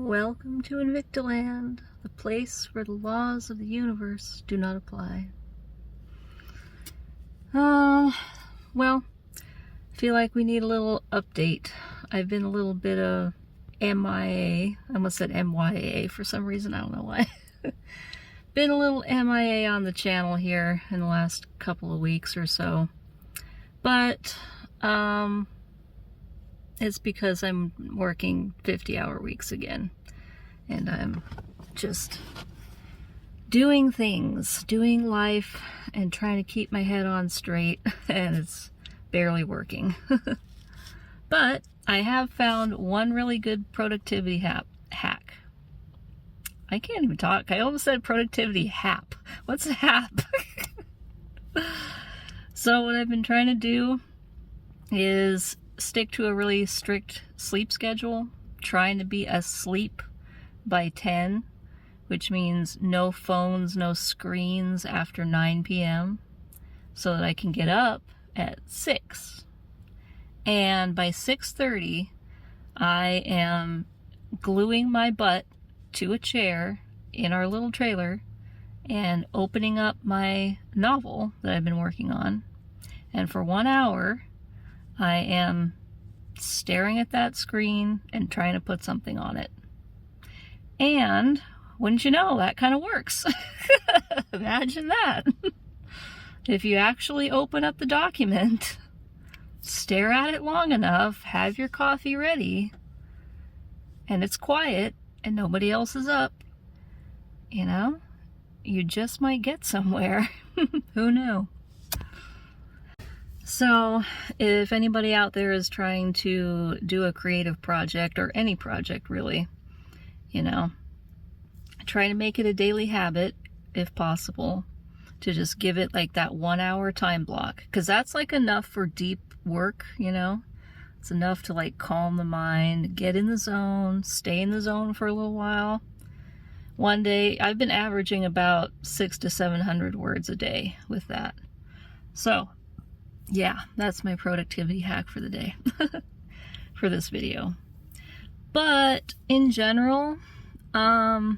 Welcome to InvictaLand, the place where the laws of the universe do not apply. Well, I feel like we need a little update. I've been a little bit of MIA. I almost said MYA for some reason, I don't know why. Been a little MIA on the channel here in the last couple of weeks or so. But, it's because I'm working 50-hour weeks again. And I'm just doing things, doing life, and trying to keep my head on straight, and it's barely working. But I have found one really good productivity hack. I can't even talk. I almost said productivity hap. What's a hap? So what I've been trying to do is stick to a really strict sleep schedule, trying to be asleep by 10, which means no phones, no screens after 9 p.m. so that I can get up at 6. And by 6:30, I am gluing my butt to a chair in our little trailer and opening up my novel that I've been working on. And for 1 hour, I am staring at that screen and trying to put something on it. And wouldn't you know, that kind of works. Imagine that. If you actually open up the document, stare at it long enough, have your coffee ready, and it's quiet and nobody else is up, you know, you just might get somewhere. Who knew? So if anybody out there is trying to do a creative project, or any project really, you know, try to make it a daily habit, if possible, to just give it like that 1 hour time block, because that's like enough for deep work, you know. It's enough to like calm the mind, get in the zone, stay in the zone for a little while. One day, I've been averaging about 600 to 700 words a day with that. So yeah, that's my productivity hack for the day, for this video. But in general, I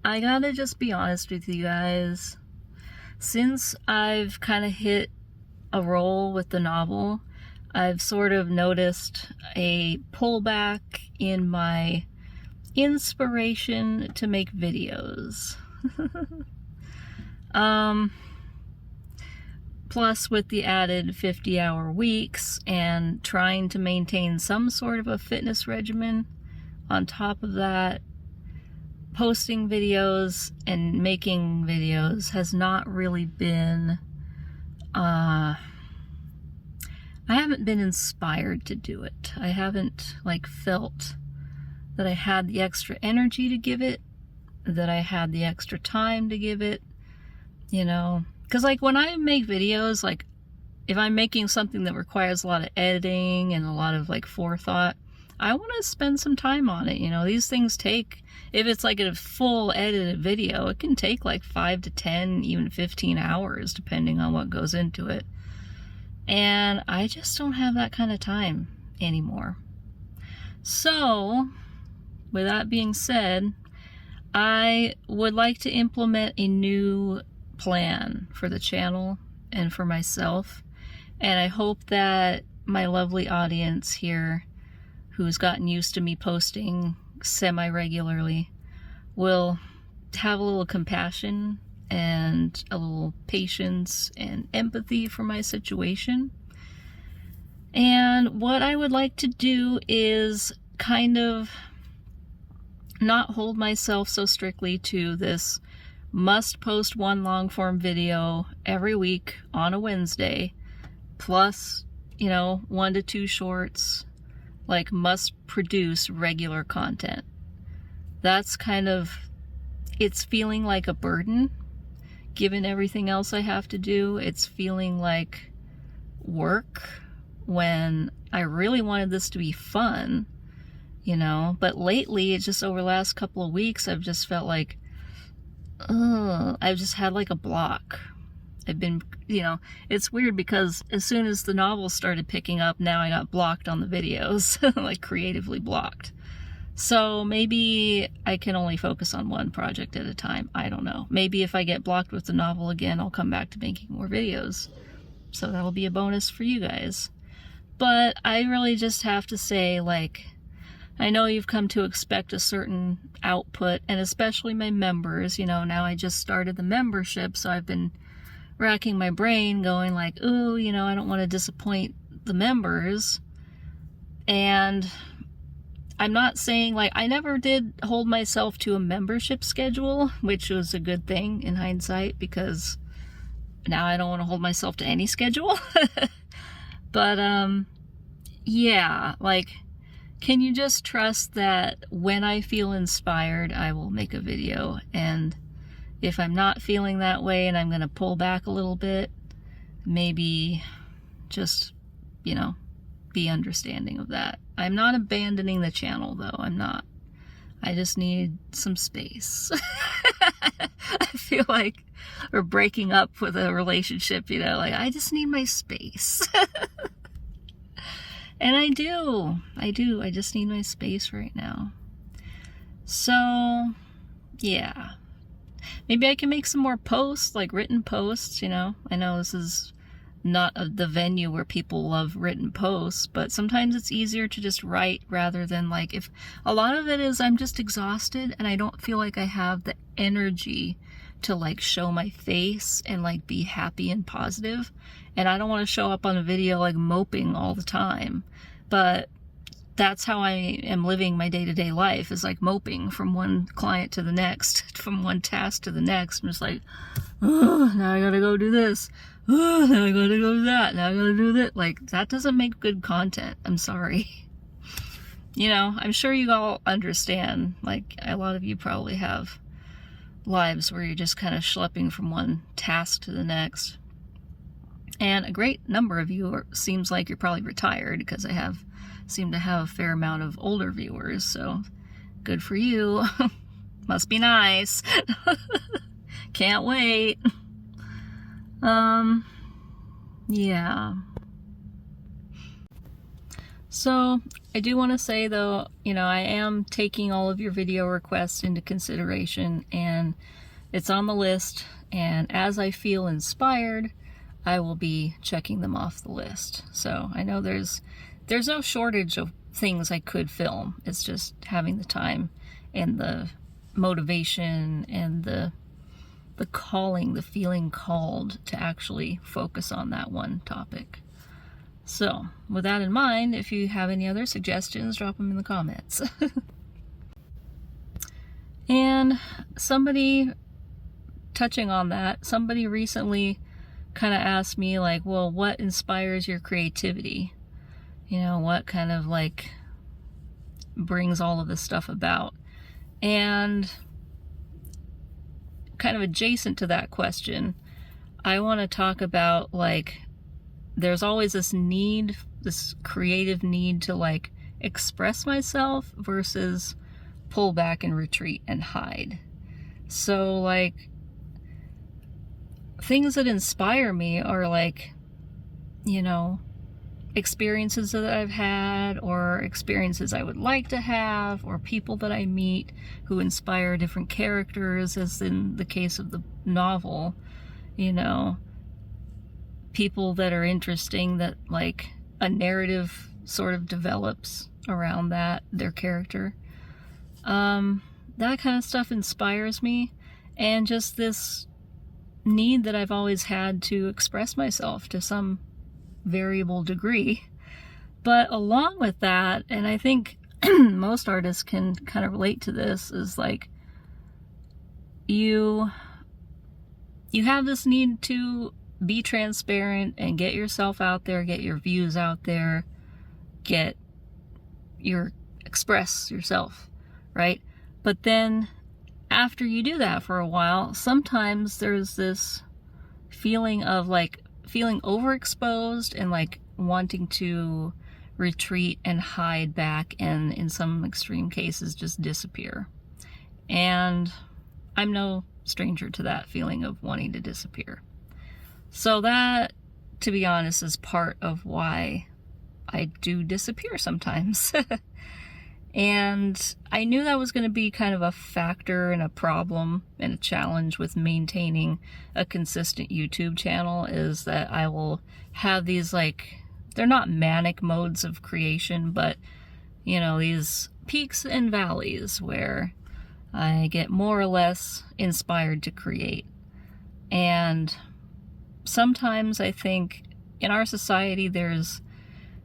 gotta just be honest with you guys. Since I've kind of hit a roll with the novel, I've sort of noticed a pullback in my inspiration to make videos. Plus, with the added 50-hour weeks and trying to maintain some sort of a fitness regimen on top of that, posting videos and making videos has not really been, I haven't been inspired to do it. I haven't like felt that I had the extra energy to give it, that I had the extra time to give it, you know. Because like when I make videos, like if I'm making something that requires a lot of editing and a lot of like forethought, I want to spend some time on it. You know, these things take, if it's like a full edited video, it can take like 5 to 10, even 15 hours, depending on what goes into it. And I just don't have that kind of time anymore. So, with that being said, I would like to implement a new plan for the channel and for myself, and I hope that my lovely audience here, who's gotten used to me posting semi-regularly, will have a little compassion and a little patience and empathy for my situation. And what I would like to do is kind of not hold myself so strictly to this must post one long form video every week on a Wednesday, plus, you know, 1 to 2 shorts, like must produce regular content. That's kind of, it's feeling like a burden, given everything else I have to do. It's feeling like work when I really wanted this to be fun, you know. But lately, it's just over the last couple of weeks, I've just felt like, I've just had like a block. I've been, you know, it's weird because as soon as the novel started picking up, now I got blocked on the videos, like creatively blocked. So maybe I can only focus on one project at a time. I don't know. Maybe if I get blocked with the novel again, I'll come back to making more videos. So that'll be a bonus for you guys. But I really just have to say, like, I know you've come to expect a certain output, and especially my members. You know, now I just started the membership, so I've been racking my brain going like, ooh, you know, I don't want to disappoint the members. And I'm not saying, like, I never did hold myself to a membership schedule, which was a good thing in hindsight, because now I don't want to hold myself to any schedule. But, yeah, like, can you just trust that when I feel inspired, I will make a video? And if I'm not feeling that way and I'm going to pull back a little bit, maybe just, you know, be understanding of that. I'm not abandoning the channel, though. I'm not. I just need some space. I feel like we're breaking up with a relationship, you know, like, I just need my space. And I do. I just need my space right now. So, yeah. Maybe I can make some more posts, like written posts, you know. I know this is not the venue where people love written posts, but sometimes it's easier to just write rather than, like, if a lot of it is I'm just exhausted and I don't feel like I have the energy to, like, show my face and, like, be happy and positive. And I don't want to show up on a video like moping all the time, but that's how I am living my day-to-day life, is like moping from one client to the next, from one task to the next. I'm just like, oh, now I gotta go do this. Oh, now I gotta go do that. Now I gotta do that. Like, that doesn't make good content. I'm sorry. You know, I'm sure you all understand. Like, a lot of you probably have lives where you're just kind of schlepping from one task to the next. And a great number of you seems like you're probably retired, because I seem to have a fair amount of older viewers, so good for you. Must be nice. Can't wait. Yeah. So I do want to say, though, you know, I am taking all of your video requests into consideration, and it's on the list, and as I feel inspired, I will be checking them off the list. So I know there's no shortage of things I could film. It's just having the time and the motivation and the calling, the feeling called to actually focus on that one topic. So with that in mind, if you have any other suggestions, drop them in the comments. And somebody, touching on that, somebody recently kind of asked me, like, well, what inspires your creativity? You know, what kind of, like, brings all of this stuff about? And kind of adjacent to that question, I want to talk about, like, there's always this need, this creative need to, like, express myself versus pull back and retreat and hide. So, like, things that inspire me are, like, you know, experiences that I've had, or experiences I would like to have, or people that I meet who inspire different characters, as in the case of the novel, you know, people that are interesting, that, like, a narrative sort of develops around that, their character. That kind of stuff inspires me, and just this need that I've always had to express myself to some variable degree. But along with that, and I think most artists can kind of relate to this, is like, you have this need to be transparent and get yourself out there, get your views out there, express yourself, right? But then after you do that for a while, sometimes there's this feeling of, like, feeling overexposed and, like, wanting to retreat and hide back, and in some extreme cases just disappear. And I'm no stranger to that feeling of wanting to disappear. So that, to be honest, is part of why I do disappear sometimes. And I knew that was going to be kind of a factor and a problem and a challenge with maintaining a consistent YouTube channel, is that I will have these, like, they're not manic modes of creation, but, you know, these peaks and valleys where I get more or less inspired to create. And sometimes I think in our society there's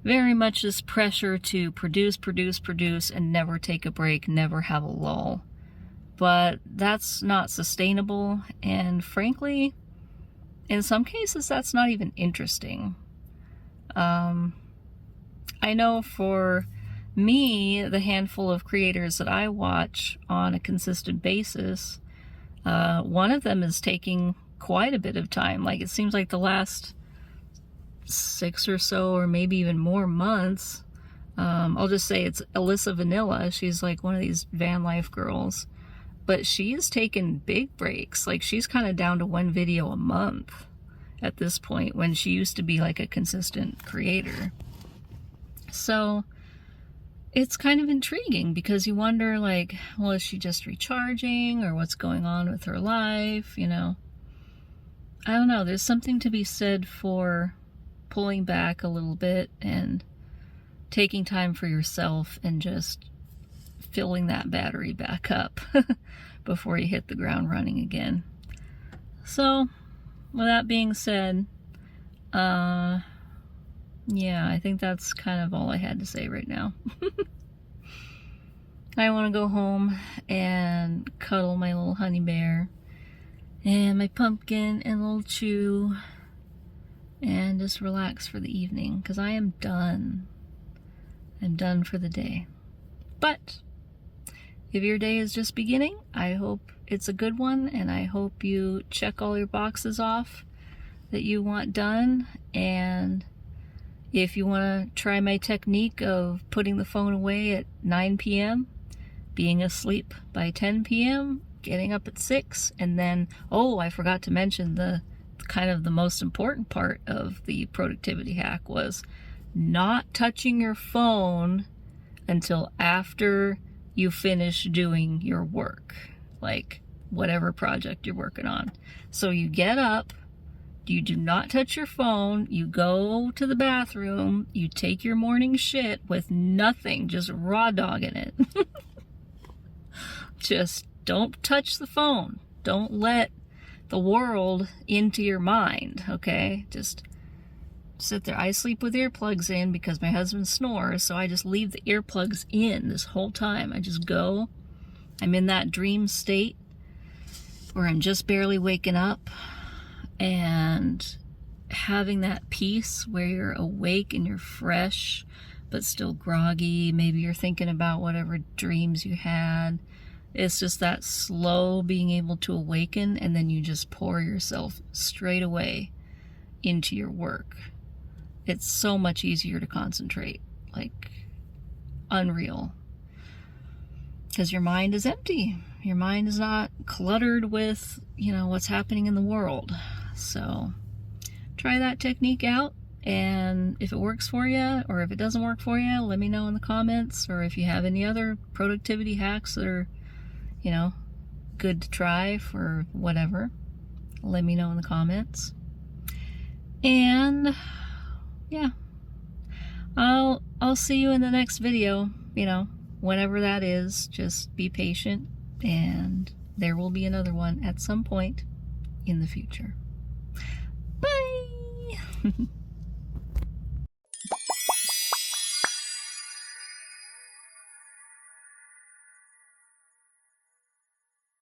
very much this pressure to produce, and never take a break, never have a lull. But that's not sustainable, and frankly, in some cases, that's not even interesting. I know for me, the handful of creators that I watch on a consistent basis, one of them is taking quite a bit of time. Like, it seems like the last 6 or so, or maybe even more months, I'll just say it's Alyssa Vanilla. She's like one of these van life girls, but she's taken big breaks. Like, she's kind of down to 1 video a month at this point, when she used to be like a consistent creator. So it's kind of intriguing, because you wonder, like, well, is she just recharging, or what's going on with her life? You know, I don't know. There's something to be said for pulling back a little bit and taking time for yourself and just filling that battery back up before you hit the ground running again. So, with that being said, yeah, I think that's kind of all I had to say right now. I want to go home and cuddle my little honey bear and my pumpkin and little chew, and just relax for the evening, because I am done. I'm done for the day. But if your day is just beginning, I hope it's a good one, and I hope you check all your boxes off that you want done. And if you want to try my technique of putting the phone away at 9 p.m., being asleep by 10 p.m., getting up at 6, and then, oh, I forgot to mention the kind of the most important part of the productivity hack was not touching your phone until after you finish doing your work, like whatever project you're working on. So you get up, you do not touch your phone, you go to the bathroom, you take your morning shit with nothing, just raw dogging it. Just don't touch the phone. Don't let the world into your mind, okay? Just sit there. I sleep with earplugs in because my husband snores, so I just leave the earplugs in this whole time. I just go. I'm in that dream state where I'm just barely waking up, and having that peace where you're awake and you're fresh but still groggy. Maybe you're thinking about whatever dreams you had. It's just that slow being able to awaken, and then you just pour yourself straight away into your work. It's so much easier to concentrate, like unreal. Because your mind is empty. Your mind is not cluttered with, you know, what's happening in the world. So try that technique out, and if it works for you, or if it doesn't work for you, let me know in the comments. Or if you have any other productivity hacks that are, you know, good to try for whatever, let me know in the comments. And yeah, I'll see you in the next video, you know, whenever that is. Just be patient, and there will be another one at some point in the future. Bye.